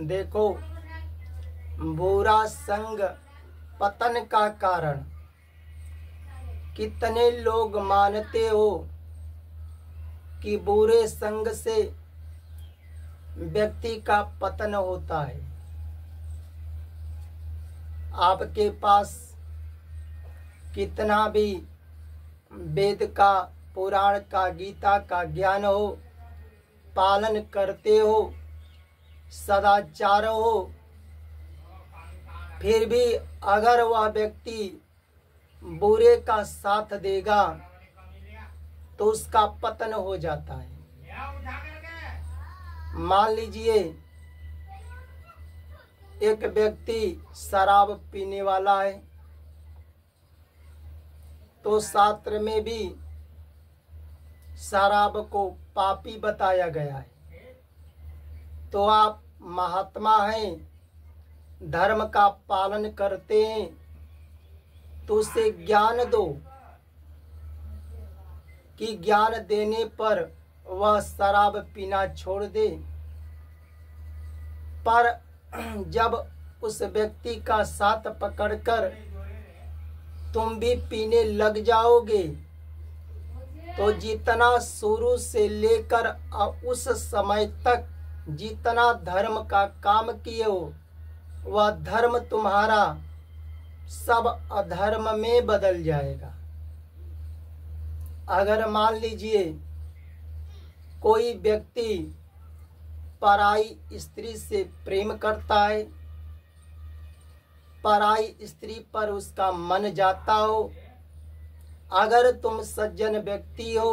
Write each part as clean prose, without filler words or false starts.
देखो, बुरा संग पतन का कारण। कितने लोग मानते हो कि बुरे संग से व्यक्ति का पतन होता है। आपके पास कितना भी वेद का, पुराण का, गीता का ज्ञान हो, पालन करते हो, सदाचार हो, फिर भी अगर वह व्यक्ति बुरे का साथ देगा तो उसका पतन हो जाता है। मान लीजिए एक व्यक्ति शराब पीने वाला है, तो शास्त्र में भी शराब को पापी बताया गया है। तो आप महात्मा हैं, धर्म का पालन करते हैं, तो उसे ज्ञान दो कि ज्ञान देने पर वह शराब पीना छोड़ दे। पर जब उस व्यक्ति का साथ पकड़कर तुम भी पीने लग जाओगे तो जितना शुरू से लेकर उस समय तक जितना धर्म का काम किए हो वह धर्म तुम्हारा सब अधर्म में बदल जाएगा। अगर मान लीजिए कोई व्यक्ति पराई स्त्री से प्रेम करता है, पराई स्त्री पर उसका मन जाता हो, अगर तुम सज्जन व्यक्ति हो,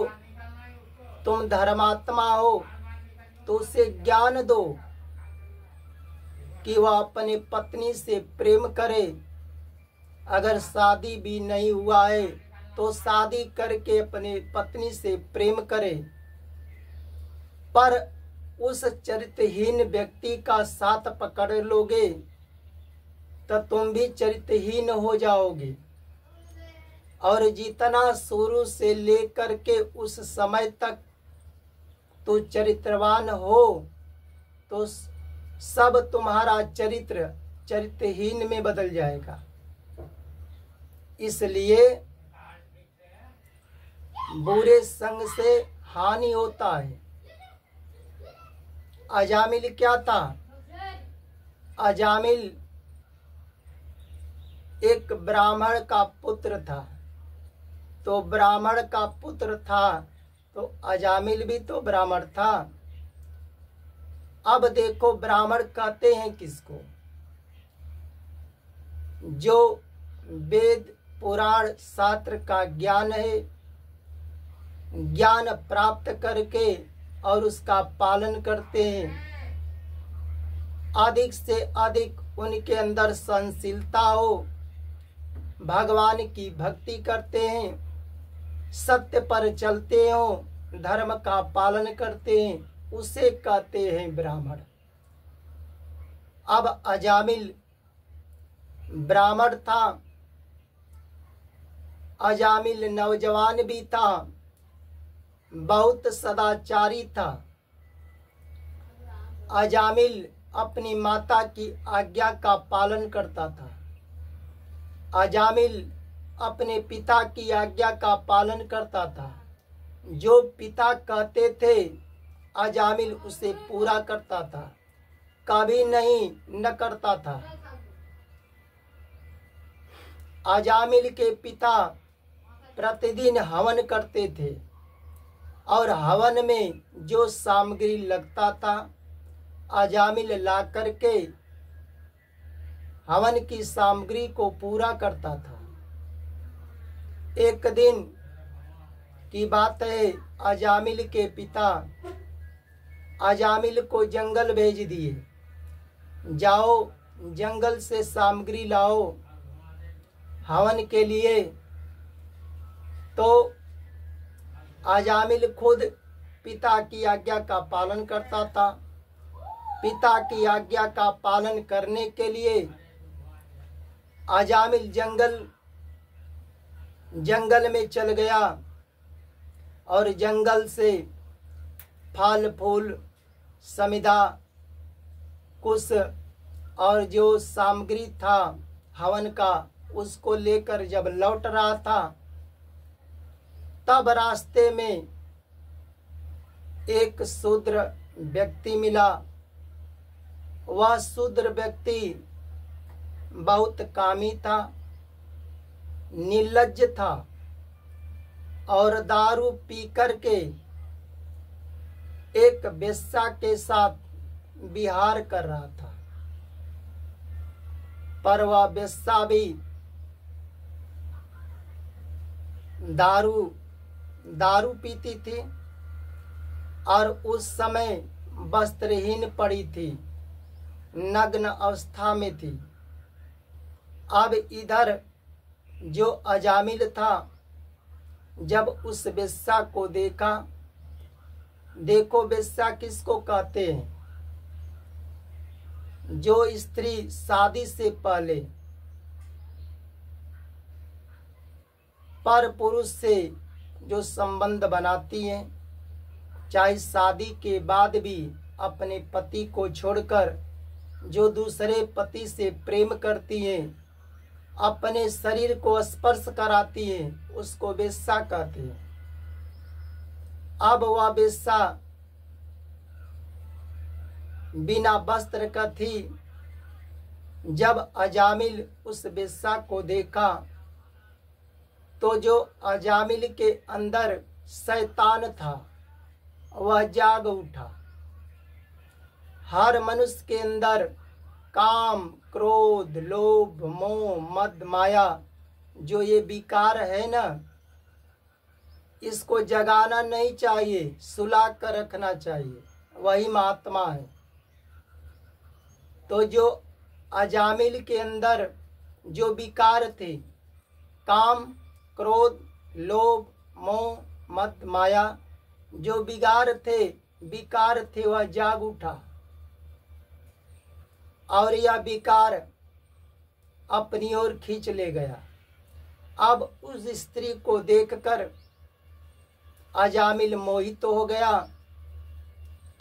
तुम धर्मात्मा हो, तो उसे ज्ञान दो कि वह अपनी पत्नी से प्रेम करे। अगर शादी भी नहीं हुआ है तो शादी करके अपनी पत्नी से प्रेम करे। पर उस चरित्रहीन व्यक्ति का साथ पकड़ लोगे तो तुम भी चरित्रहीन हो जाओगे। और जितना शुरू से लेकर के उस समय तक तो चरित्रवान हो तो सब तुम्हारा चरित्र चरित्रहीन में बदल जाएगा। इसलिए बुरे संग से हानि होता है। अजामिल क्या था? अजामिल एक ब्राह्मण का पुत्र था। तो ब्राह्मण का पुत्र था तो अजामिल भी तो ब्राह्मण था। अब देखो, ब्राह्मण कहते हैं किसको? जो वेद पुराण शास्त्र का ज्ञान है, ज्ञान प्राप्त करके और उसका पालन करते हैं, अधिक से अधिक उनके अंदर सहनशीलता हो, भगवान की भक्ति करते हैं, सत्य पर चलते हो, धर्म का पालन करते हैं, उसे कहते हैं ब्राह्मण। अब अजामिल ब्राह्मण था, अजामिल नौजवान भी था, बहुत सदाचारी था। अजामिल अपनी माता की आज्ञा का पालन करता था। अजामिल अपने पिता की आज्ञा का पालन करता था। जो पिता कहते थे अजामिल उसे पूरा करता था, कभी नहीं न करता था। अजामिल के पिता प्रतिदिन हवन करते थे और हवन में जो सामग्री लगता था अजामिल ला करके हवन की सामग्री को पूरा करता था। एक दिन की बात है, अजामिल के पिता अजामिल को जंगल भेज दिए, जाओ जंगल से सामग्री लाओ हवन के लिए। तो अजामिल खुद पिता की आज्ञा का पालन करता था। पिता की आज्ञा का पालन करने के लिए अजामिल जंगल में चल गया और जंगल से फल फूल समिधा कुछ और जो सामग्री था हवन का उसको लेकर जब लौट रहा था, तब रास्ते में एक शूद्र व्यक्ति मिला। वह शूद्र व्यक्ति बहुत कामी था, निर्लज्ज था और दारू पी करके एक वेश्या के साथ विहार कर रहा था। पर वह वेश्या भी दारू पीती थी और उस समय वस्त्रहीन पड़ी थी, नग्न अवस्था में थी। अब इधर जो अजामिल था, जब उस वेश्या को देखा, देखो वेश्या किसको कहते हैं? जो स्त्री शादी से पहले पर पुरुष से जो संबंध बनाती है, चाहे शादी के बाद भी अपने पति को छोड़कर जो दूसरे पति से प्रेम करती है, अपने शरीर को स्पर्श कराती है, उसको वेश्या कहते हैं। अब वह वेश्या बिना वस्त्र का थी। जब अजामिल उस वेश्या को देखा तो जो अजामिल के अंदर शैतान था वह जाग उठा। हर मनुष्य के अंदर काम, क्रोध, लोभ, मोह, मद, माया, जो ये विकार है ना, इसको जगाना नहीं चाहिए, सुला कर रखना चाहिए। वही महात्मा है। तो जो अजामिल के अंदर जो विकार थे, काम, क्रोध, लोभ, मोह, मद, माया, जो विकार थे वह जाग उठा और यह विकार अपनी ओर खींच ले गया। अब उस स्त्री को देखकर अजामिल मोहित हो गया।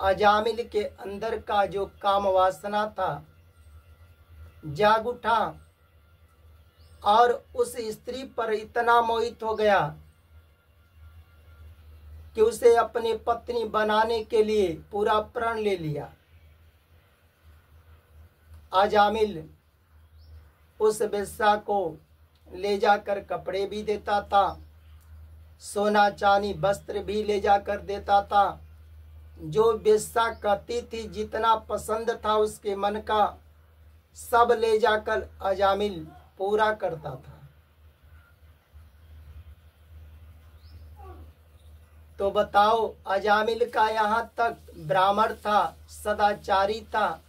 अजामिल के अंदर का जो काम वासना था जाग उठा और उस स्त्री पर इतना मोहित हो गया कि उसे अपनी पत्नी बनाने के लिए पूरा प्रण ले लिया। अजामिल उस वेश्या को ले जाकर कपड़े भी देता था, सोना चांदी वस्त्र भी ले जाकर देता था। जो वेश्या कहती थी, जितना पसंद था उसके मन का, सब ले जाकर अजामिल पूरा करता था। तो बताओ, अजामिल का यहाँ तक ब्राह्मण था, सदाचारी था,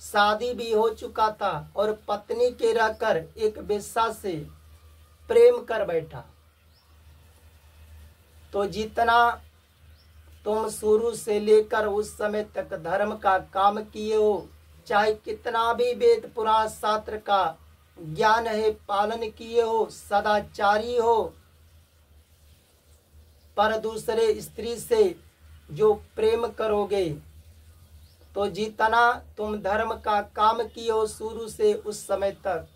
शादी भी हो चुका था और पत्नी के रहकर एक वेश्या से प्रेम कर बैठा। तो जितना तुम शुरू से लेकर उस समय तक धर्म का काम किए हो, चाहे कितना भी वेद पुराण शास्त्र का ज्ञान है पालन किए हो, सदाचारी हो, पर दूसरे स्त्री से जो प्रेम करोगे, तो जितना तुम धर्म का काम किए हो शुरू से उस समय तक,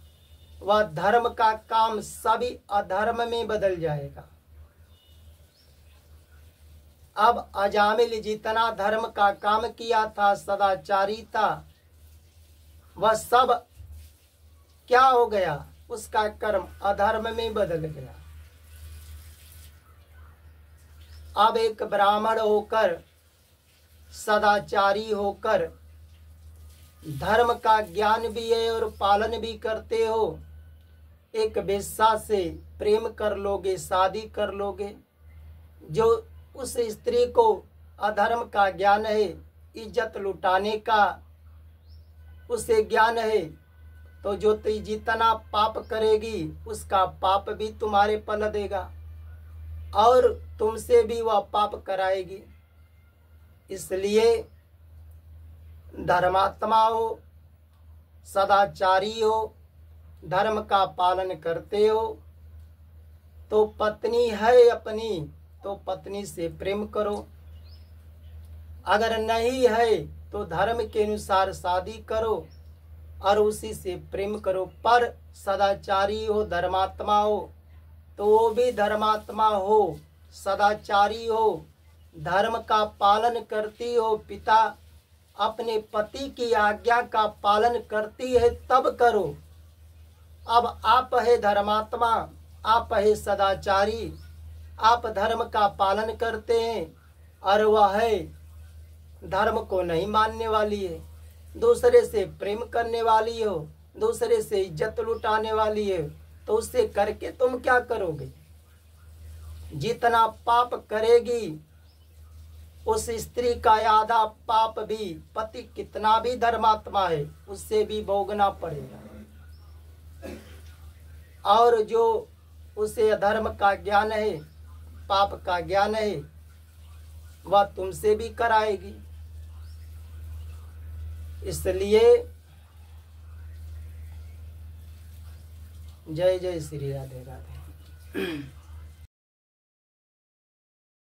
वह धर्म का काम सभी अधर्म में बदल जाएगा। अब अजामिल जितना धर्म का काम किया था, सदाचारी था, वह सब क्या हो गया? उसका कर्म अधर्म में बदल गया। अब एक ब्राह्मण होकर, सदाचारी होकर, धर्म का ज्ञान भी है और पालन भी करते हो, एक वेश्या से प्रेम कर लोगे, शादी कर लोगे। जो उस स्त्री को अधर्म का ज्ञान है, इज्जत लुटाने का उसे ज्ञान है, तो जो जितना पाप करेगी उसका पाप भी तुम्हारे पल देगा और तुमसे भी वह पाप कराएगी। इसलिए धर्मात्मा हो, सदाचारी हो, धर्म का पालन करते हो, तो पत्नी है अपनी तो पत्नी से प्रेम करो। अगर नहीं है तो धर्म के अनुसार शादी करो और उसी से प्रेम करो। पर सदाचारी हो, धर्मात्मा हो, तो वो भी धर्मात्मा हो, सदाचारी हो, धर्म का पालन करती हो, पिता अपने पति की आज्ञा का पालन करती है, तब करो। अब आप है धर्मात्मा, आप है सदाचारी, आप धर्म का पालन करते हैं और वह है धर्म को नहीं मानने वाली है, दूसरे से प्रेम करने वाली हो, दूसरे से इज्जत लुटाने वाली है, तो उससे करके तुम क्या करोगे? जितना पाप करेगी उस स्त्री का आधा पाप भी पति कितना भी धर्मात्मा है उससे भी भोगना पड़ेगा। और जो उसे अधर्म का ज्ञान है, पाप का ज्ञान है, वह तुमसे भी कराएगी। इसलिए जय जय श्री राधे राधे।